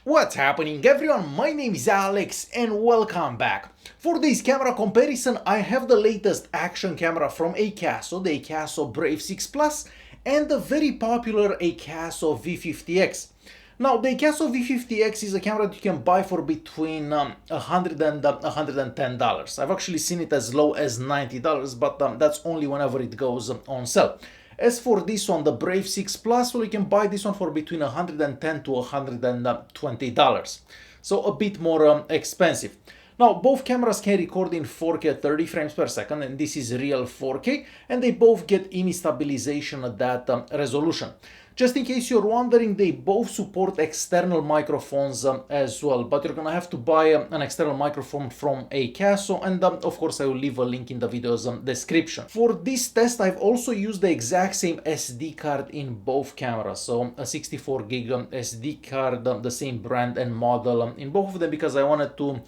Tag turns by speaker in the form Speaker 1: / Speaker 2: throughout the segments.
Speaker 1: What's happening everyone, my name is Alex and welcome back. For this camera comparison I have the latest action camera from Akaso, the Akaso Brave 6 Plus and the very popular Akaso V50X. Now the Akaso V50X is a camera that you can buy for between $100 and $110. I've actually seen it as low as $90, but that's only whenever it goes on sale. As for this one, the Brave 6 Plus, well, you can buy this one for between $110 to $120. So a bit more expensive. Now, both cameras can record in 4K at 30 frames per second, and this is real 4K, and they both get image stabilization at that resolution. Just in case you're wondering, they both support external microphones as well, but you're gonna have to buy an external microphone from Akaso, and of course I will leave a link in the video's description. For this test, I've also used the exact same SD card in both cameras, so a 64 gig SD card, the same brand and model in both of them, because I wanted to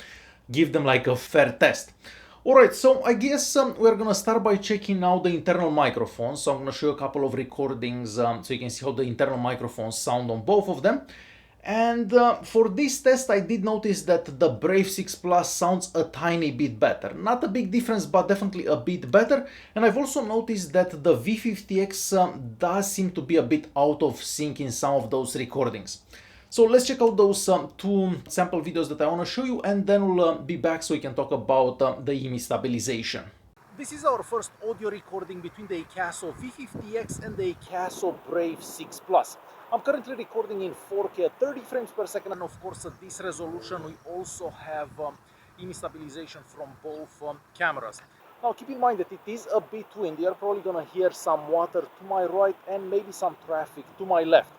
Speaker 1: give them like a fair test. Alright, so I guess we're gonna start by checking out the internal microphones. So I'm gonna show you a couple of recordings so you can see how the internal microphones sound on both of them. And for this test I did notice that the Brave 6 Plus sounds a tiny bit better. Not a big difference, but definitely a bit better. And I've also noticed that the V50X does seem to be a bit out of sync in some of those recordings. So let's check out those two sample videos that I want to show you, and then we'll be back so we can talk about the image stabilization. This is our first audio recording between the Akaso V50X and the Akaso Brave 6 Plus. I'm currently recording in 4K at 30 frames per second, and of course at this resolution we also have image stabilization from both cameras. Now keep in mind that it is a bit windy. You're probably gonna hear some water to my right and maybe some traffic to my left.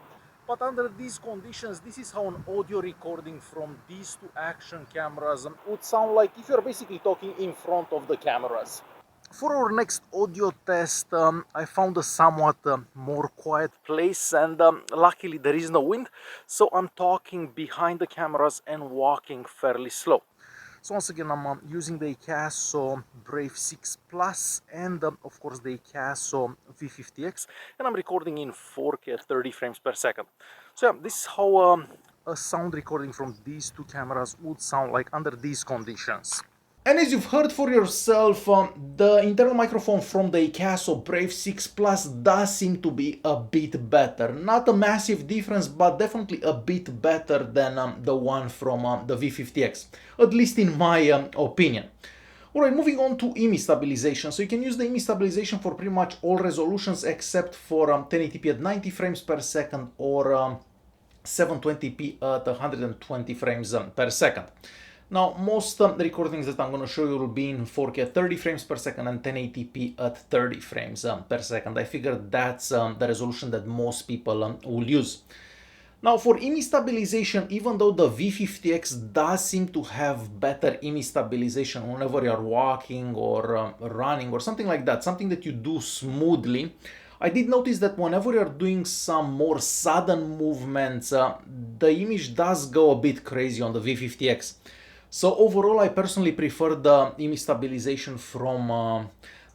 Speaker 1: But under these conditions, this is how an audio recording from these two action cameras would sound like if you're basically talking in front of the cameras. For our next audio test, I found a somewhat more quiet place, and luckily there is no wind, so I'm talking behind the cameras and walking fairly slow. So once again, I'm using the Akaso Brave 6 Plus and of course the Akaso V50X, and I'm recording in 4K at 30 frames per second. So yeah, this is how a sound recording from these two cameras would sound like under these conditions. And as you've heard for yourself, the internal microphone from the Akaso Brave 6 Plus does seem to be a bit better. Not a massive difference, but definitely a bit better than the one from the V50X, at least in my opinion. Alright, moving on to image stabilization. So you can use the image stabilization for pretty much all resolutions except for 1080p at 90 frames per second or 720p at 120 frames per second. Now, most recordings that I'm going to show you will be in 4K at 30 frames per second and 1080p at 30 frames per second. I figured that's the resolution that most people will use. Now, for image stabilization, even though the V50X does seem to have better image stabilization whenever you're walking or running or something like that, something that you do smoothly, I did notice that whenever you're doing some more sudden movements, the image does go a bit crazy on the V50X. So overall, I personally prefer the image stabilization from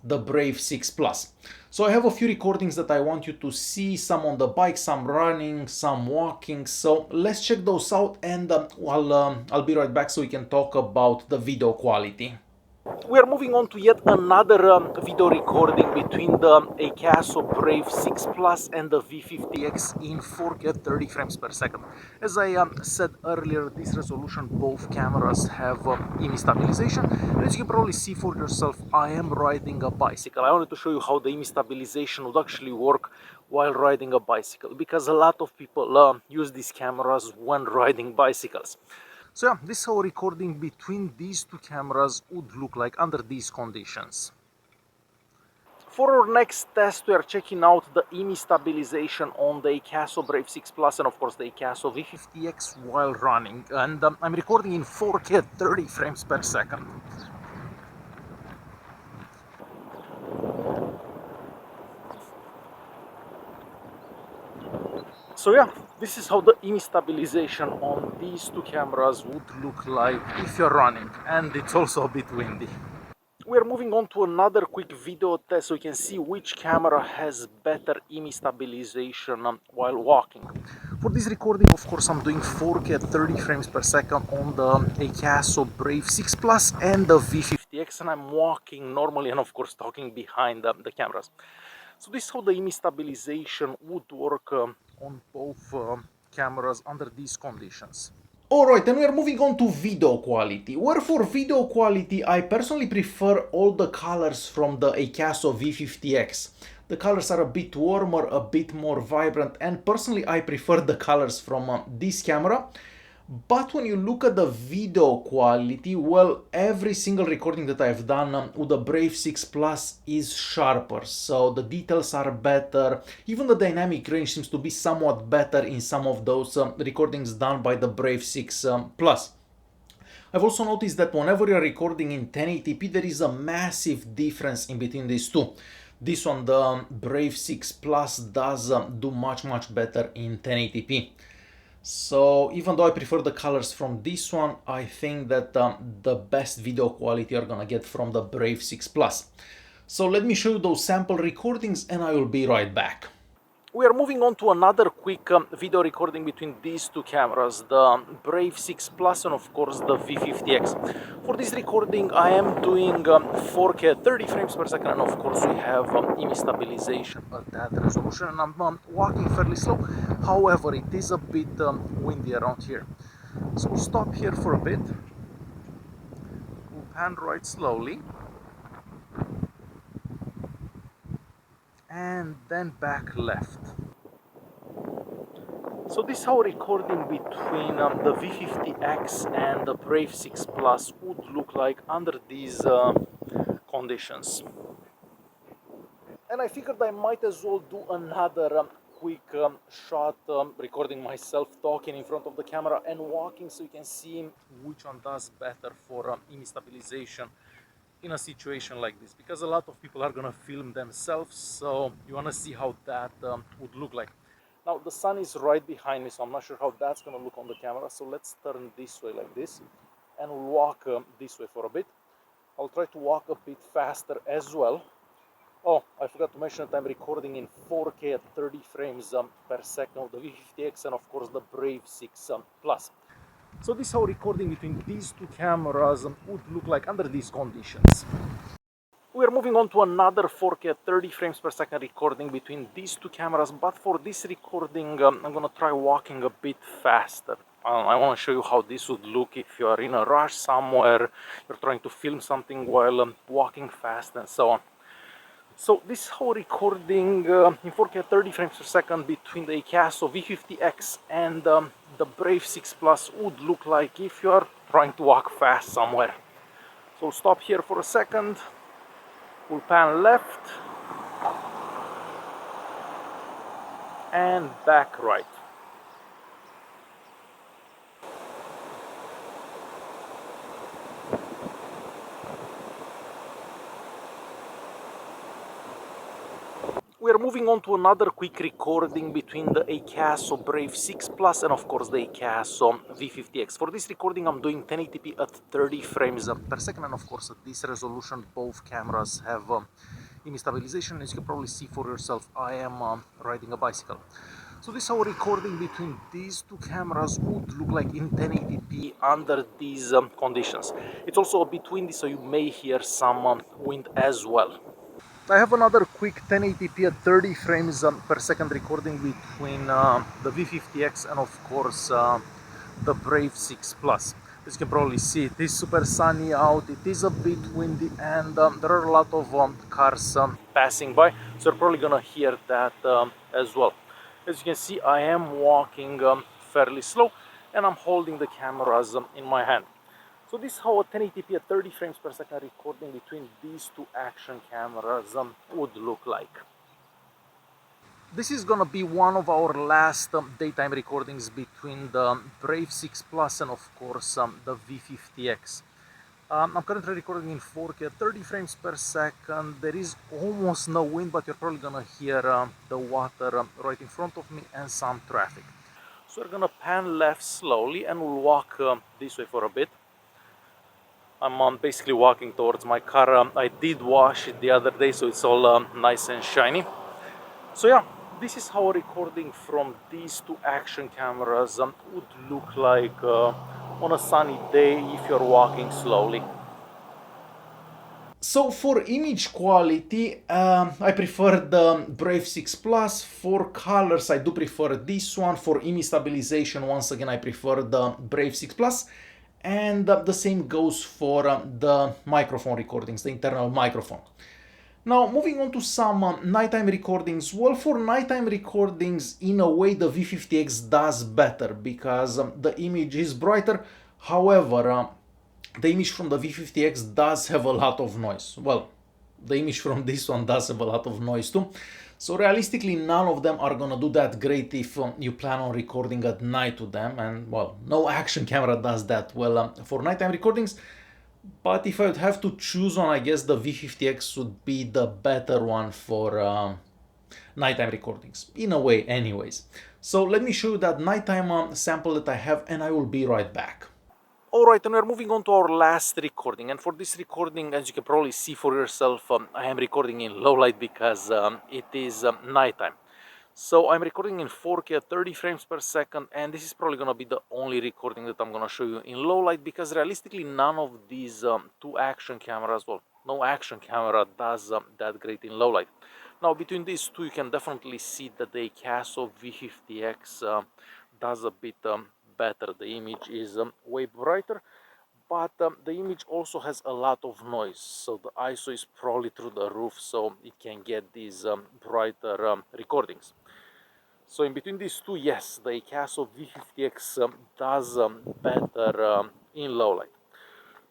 Speaker 1: the Brave 6 Plus. So I have a few recordings that I want you to see, some on the bike, some running, some walking. So let's check those out, and I'll be right back so we can talk about the video quality. We are moving on to yet another video recording between the Akaso Brave 6 Plus and the V50X in 4K at 30 frames per second. As I said earlier, this resolution, both cameras have image stabilization. As you can probably see for yourself, I am riding a bicycle. I wanted to show you how the image stabilization would actually work while riding a bicycle, because a lot of people use these cameras when riding bicycles. So yeah, this is how recording between these two cameras would look like under these conditions. For our next test, we are checking out the image stabilization on the Akaso Brave 6 Plus and of course the Akaso V50X while running. And I'm recording in 4K at 30 frames per second. So yeah, this is how the image stabilization on these two cameras would look like if you're running, and it's also a bit windy. We are moving on to another quick video test so you can see which camera has better image stabilization while walking. For this recording, of course, I'm doing 4K at 30 frames per second on the Akaso Brave 6 Plus and the V50X, and I'm walking normally and of course talking behind the cameras. So this is how the image stabilization would work on both cameras under these conditions. Alright, and we are moving on to video quality, where for video quality I personally prefer all the colors from the Akaso V50X. The colors are a bit warmer, a bit more vibrant, and personally I prefer the colors from this camera. But when you look at the video quality, well, every single recording that I've done with the Brave 6 Plus is sharper, so the details are better. Even the dynamic range seems to be somewhat better in some of those recordings done by the Brave 6 Plus. I've also noticed that whenever you're recording in 1080p, there is a massive difference in between these two. This one, the Brave 6 Plus, does do much better in 1080p. So even though I prefer the colors from this one, I think that the best video quality you're gonna get from the Brave 6 Plus. So let me show you those sample recordings and I will be right back. We are moving on to another quick video recording between these two cameras, the Brave 6 Plus and of course the V50X. For this recording I am doing 4K at 30 frames per second, and of course we have image stabilization at that resolution, and I'm walking fairly slow. However, it is a bit windy around here. So we'll stop here for a bit. We'll pan right slowly. And then back left. So this is how recording between the V50X and the Brave 6 Plus would look like under these conditions. And I figured I might as well do another quick shot recording myself talking in front of the camera and walking, so you can see which one does better for image stabilization in a situation like this, because a lot of people are gonna film themselves, so you want to see how that would look like. Now the sun is right behind me, so I'm not sure how that's gonna look on the camera, so let's turn this way like this and walk this way for a bit. I'll try to walk a bit faster as well. Oh, I forgot to mention that I'm recording in 4K at 30 frames per second of the V50X and of course the Brave 6 Plus. So this is how recording between these two cameras would look like under these conditions. We are moving on to another 4K at 30 frames per second recording between these two cameras, but for this recording I'm gonna try walking a bit faster. I want to show you how this would look if you are in a rush somewhere, you're trying to film something while walking fast and so on. So this is how recording in 4K at 30 frames per second between the Akaso V50X and the Brave 6 Plus would look like if you are trying to walk fast somewhere. So stop here for a second, we'll pan left and back right. We are moving on to another quick recording between the Akaso Brave 6 Plus and of course the Akaso V50X. For this recording I'm doing 1080p at 30 frames per second, and of course at this resolution both cameras have image stabilization. As you can probably see for yourself, I am riding a bicycle. So this is how recording between these two cameras would look like in 1080p under these conditions. It's also a bit windy, so you may hear some wind as well. I have another quick 1080p at 30 frames per second recording between the V50X and of course the Brave 6 Plus. As you can probably see, it is super sunny out, it is a bit windy, and there are a lot of cars passing by, so you're probably gonna hear that as well. As you can see, I am walking fairly slow and I'm holding the cameras in my hand. So this is how a 1080p at 30 frames per second recording between these two action cameras would look like. This is gonna be one of our last daytime recordings between the Brave 6 Plus and of course the V50X. I'm currently recording in 4K at 30 frames per second. There is almost no wind, but you're probably gonna hear the water right in front of me and some traffic. So we're gonna pan left slowly and we'll walk this way for a bit. I'm basically walking towards my car. I did wash it the other day, so it's all nice and shiny. So yeah, this is how a recording from these two action cameras would look like on a sunny day if you're walking slowly. So for image quality, I prefer the Brave 6 Plus. For colors, I do prefer this one. For image stabilization, once again, I prefer the Brave 6 Plus. And the same goes for the microphone recordings, the internal microphone. Now, moving on to some nighttime recordings. Well, for nighttime recordings, in a way, the V50X does better because the image is brighter. However, the image from the V50X does have a lot of noise. Well, the image from this one does have a lot of noise too. So realistically, none of them are gonna do that great if you plan on recording at night to them. And well, no action camera does that well for nighttime recordings. But if I would have to choose one, I guess the V50X would be the better one for nighttime recordings. In a way, anyways. So let me show you that nighttime sample that I have, and I will be right back. Alright, and we're moving on to our last recording, and for this recording, as you can probably see for yourself, I am recording in low light because it is nighttime. So I'm recording in 4K at 30 frames per second, and this is probably gonna be the only recording that I'm gonna show you in low light because realistically none of these two action cameras, well, no action camera does that great in low light. Now between these two you can definitely see that the Akaso V50X does a bit better. The image is way brighter, but the image also has a lot of noise, so the ISO is probably through the roof, so it can get these brighter recordings. So in between these two, yes, the Akaso V50X does better in low light.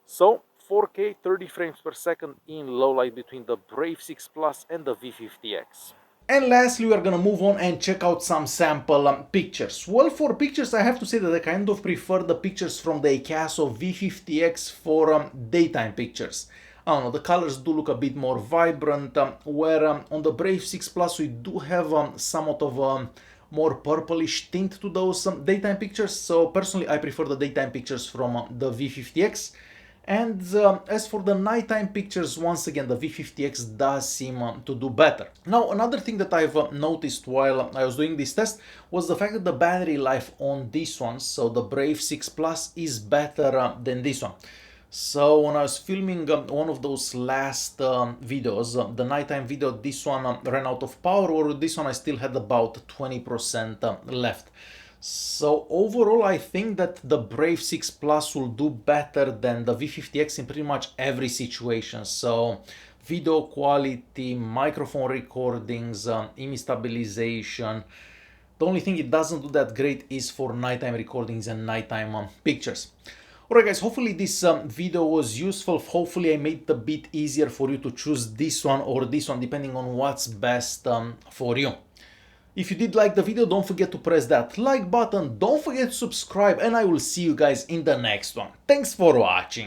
Speaker 1: So 4K 30 frames per second in low light between the Brave 6 Plus and the V50X. And lastly, we are gonna move on and check out some sample pictures. Well, for pictures, I have to say that I kind of prefer the pictures from the Akaso V50X for daytime pictures. I don't know, the colors do look a bit more vibrant, where on the Brave 6 Plus we do have somewhat of a more purplish tint to those daytime pictures. So personally, I prefer the daytime pictures from the V50X. And as for the nighttime pictures, once again, the V50X does seem to do better. Now, another thing that I've noticed while I was doing this test was the fact that the battery life on this one, so the Brave 6 Plus, is better than this one. So when I was filming one of those last videos, the nighttime video, this one ran out of power, or this one I still had about 20% left. So overall, I think that the Brave 6 Plus will do better than the V50X in pretty much every situation. So video quality, microphone recordings, image stabilization. The only thing it doesn't do that great is for nighttime recordings and nighttime pictures. Alright guys, hopefully this video was useful. Hopefully I made it a bit easier for you to choose this one or this one, depending on what's best for you. If you did like the video, don't forget to press that like button, don't forget to subscribe, and I will see you guys in the next one. Thanks for watching.